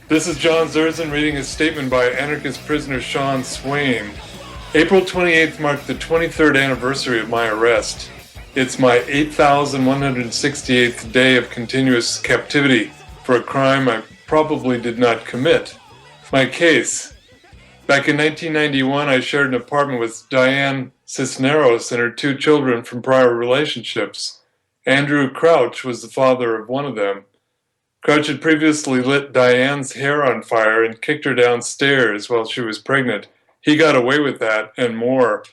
This is John Zerzan reading a statement by Anarchist prisoner Swain. April 28th marked the 23rd anniversary of my arrest. It's my 8,168th day of continuous captivity for a crime I probably did not commit. My case. Back in 1991, I shared an apartment with Diane Cisneros and her two children from prior relationships. Andrew Crouch was the father of one of them. Crouch had previously lit Diane's hair on fire and kicked her downstairs while she was pregnant. He got away with that and more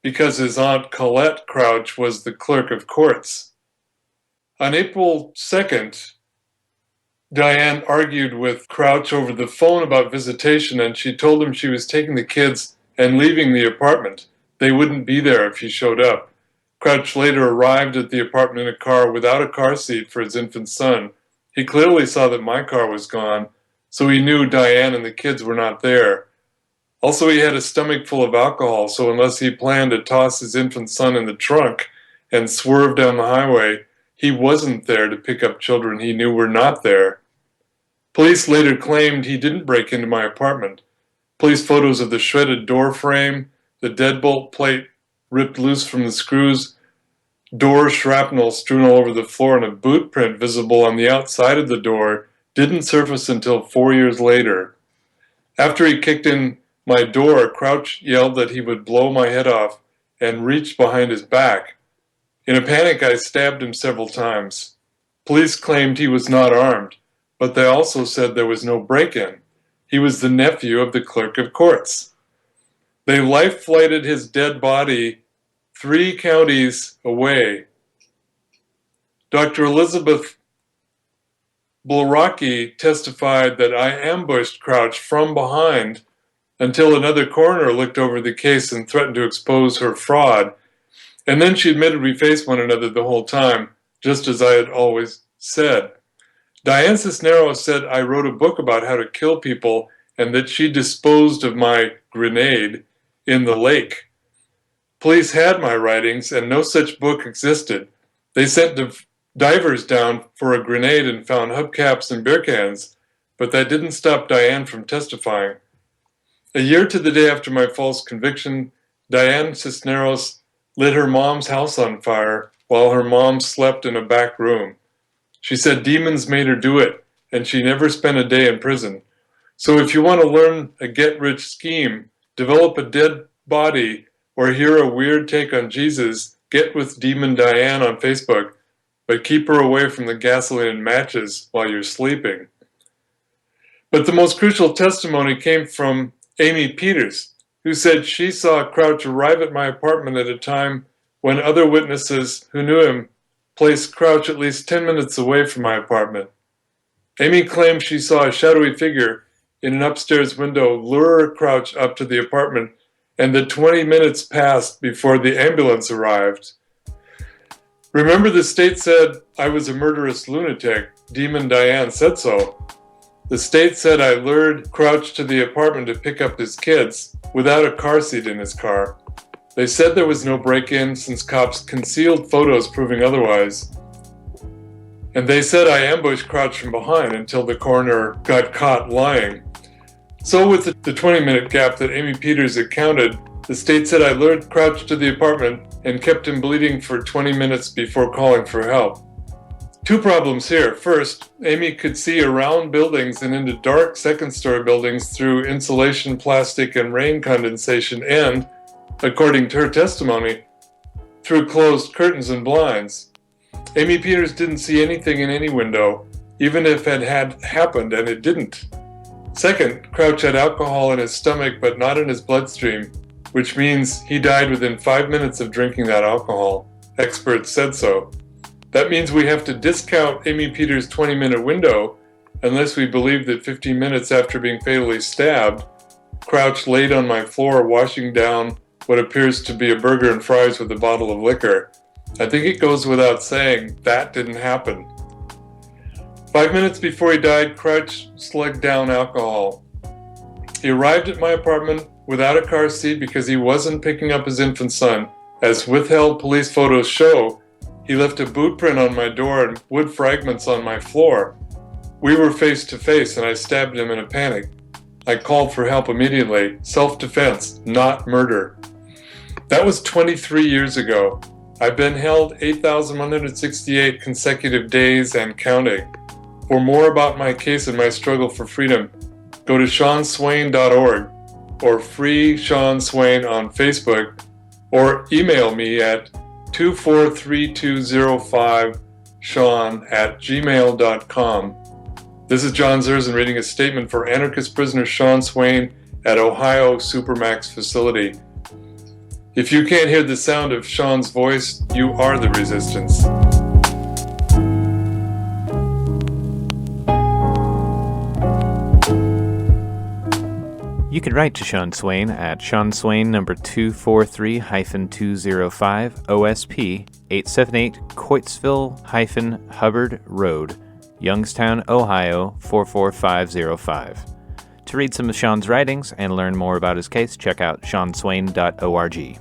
because his aunt Colette Crouch was the clerk of courts. On April 2nd, Diane argued with Crouch over the phone about visitation, and she told him she was taking the kids and leaving the apartment. They wouldn't be there if he showed up. Crouch later arrived at the apartment in a car without a car seat for his infant son. He clearly saw that my car was gone, so he knew Diane and the kids were not there. Also, he had a stomach full of alcohol, so unless he planned to toss his infant son in the trunk and swerve down the highway, he wasn't there to pick up children he knew were not there. Police later claimed he didn't break into my apartment. Police photos of the shredded door frame, the deadbolt plate ripped loose from the screws, door shrapnel strewn all over the floor, and a boot print visible on the outside of the door didn't surface until 4 years later. After he kicked in my door, Crouch yelled that he would blow my head off and reached behind his back. In a panic, I stabbed him several times. Police claimed he was not armed, but they also said there was no break-in. He was the nephew of the clerk of courts. They life-flighted his dead body 3 counties away. Dr. Elizabeth Bulraki testified that I ambushed Crouch from behind until another coroner looked over the case and threatened to expose her fraud. And then she admitted we faced one another the whole time, just as I had always said. Diane Cisneros said I wrote a book about how to kill people and that she disposed of my grenade in the lake. Police had my writings, and no such book existed. They sent divers down for a grenade and found hubcaps and beer cans, but that didn't stop Diane from testifying. A year to the day after my false conviction, Diane Cisneros lit her mom's house on fire while her mom slept in a back room. She said demons made her do it, and she never spent a day in prison. So if you want to learn a get-rich scheme, develop a dead body, or hear a weird take on Jesus, get with Demon Diane on Facebook, but keep her away from the gasoline and matches while you're sleeping. But the most crucial testimony came from Amy Peters, who said she saw Crouch arrive at my apartment at a time when other witnesses who knew him placed Crouch at least 10 minutes away from my apartment. Amy claimed she saw a shadowy figure in an upstairs window lure Crouch up to the apartment, and that 20 minutes passed before the ambulance arrived. Remember, the state said I was a murderous lunatic. Demon Diane said so. The state said I lured Crouch to the apartment to pick up his kids without a car seat in his car. They said there was no break-in since cops concealed photos proving otherwise. And they said I ambushed Crouch from behind until the coroner got caught lying. So with the 20-minute gap that Amy Peters had counted, the state said I lured Crouch to the apartment and kept him bleeding for 20 minutes before calling for help. 2 problems here. First, Amy could see around buildings and into dark second-story buildings through insulation, plastic, and rain condensation and, according to her testimony, through closed curtains and blinds. Amy Peters didn't see anything in any window, even if it had happened, and it didn't. Second, Crouch had alcohol in his stomach but not in his bloodstream, which means he died within 5 minutes of drinking that alcohol. Experts said so. That means we have to discount Amy Peters' 20-minute window unless we believe that 15 minutes after being fatally stabbed, Crouch laid on my floor washing down what appears to be a burger and fries with a bottle of liquor. I think it goes without saying that didn't happen. 5 minutes before he died, Crouch slugged down alcohol. He arrived at my apartment without a car seat because he wasn't picking up his infant son. As withheld police photos show, he left a boot print on my door and wood fragments on my floor. We were face to face and I stabbed him in a panic. I called for help immediately. Self-defense, not murder. That was 23 years ago. I've been held 8,168 consecutive days and counting. For more about my case and my struggle for freedom, go to SeanSwain.org or Free Sean Swain on Facebook, or email me at 243205sean@gmail.com. This is John Zerzan reading a statement for Anarchist prisoner Sean Swain at Ohio Supermax facility. If you can't hear the sound of Sean's voice, you are the resistance. You can write to Sean Swain at Sean Swain number 243-205 OSP 878 Coitsville-Hubbard Rd, Youngstown, Ohio 44505. To read some of Sean's writings and learn more about his case, check out seanswain.org.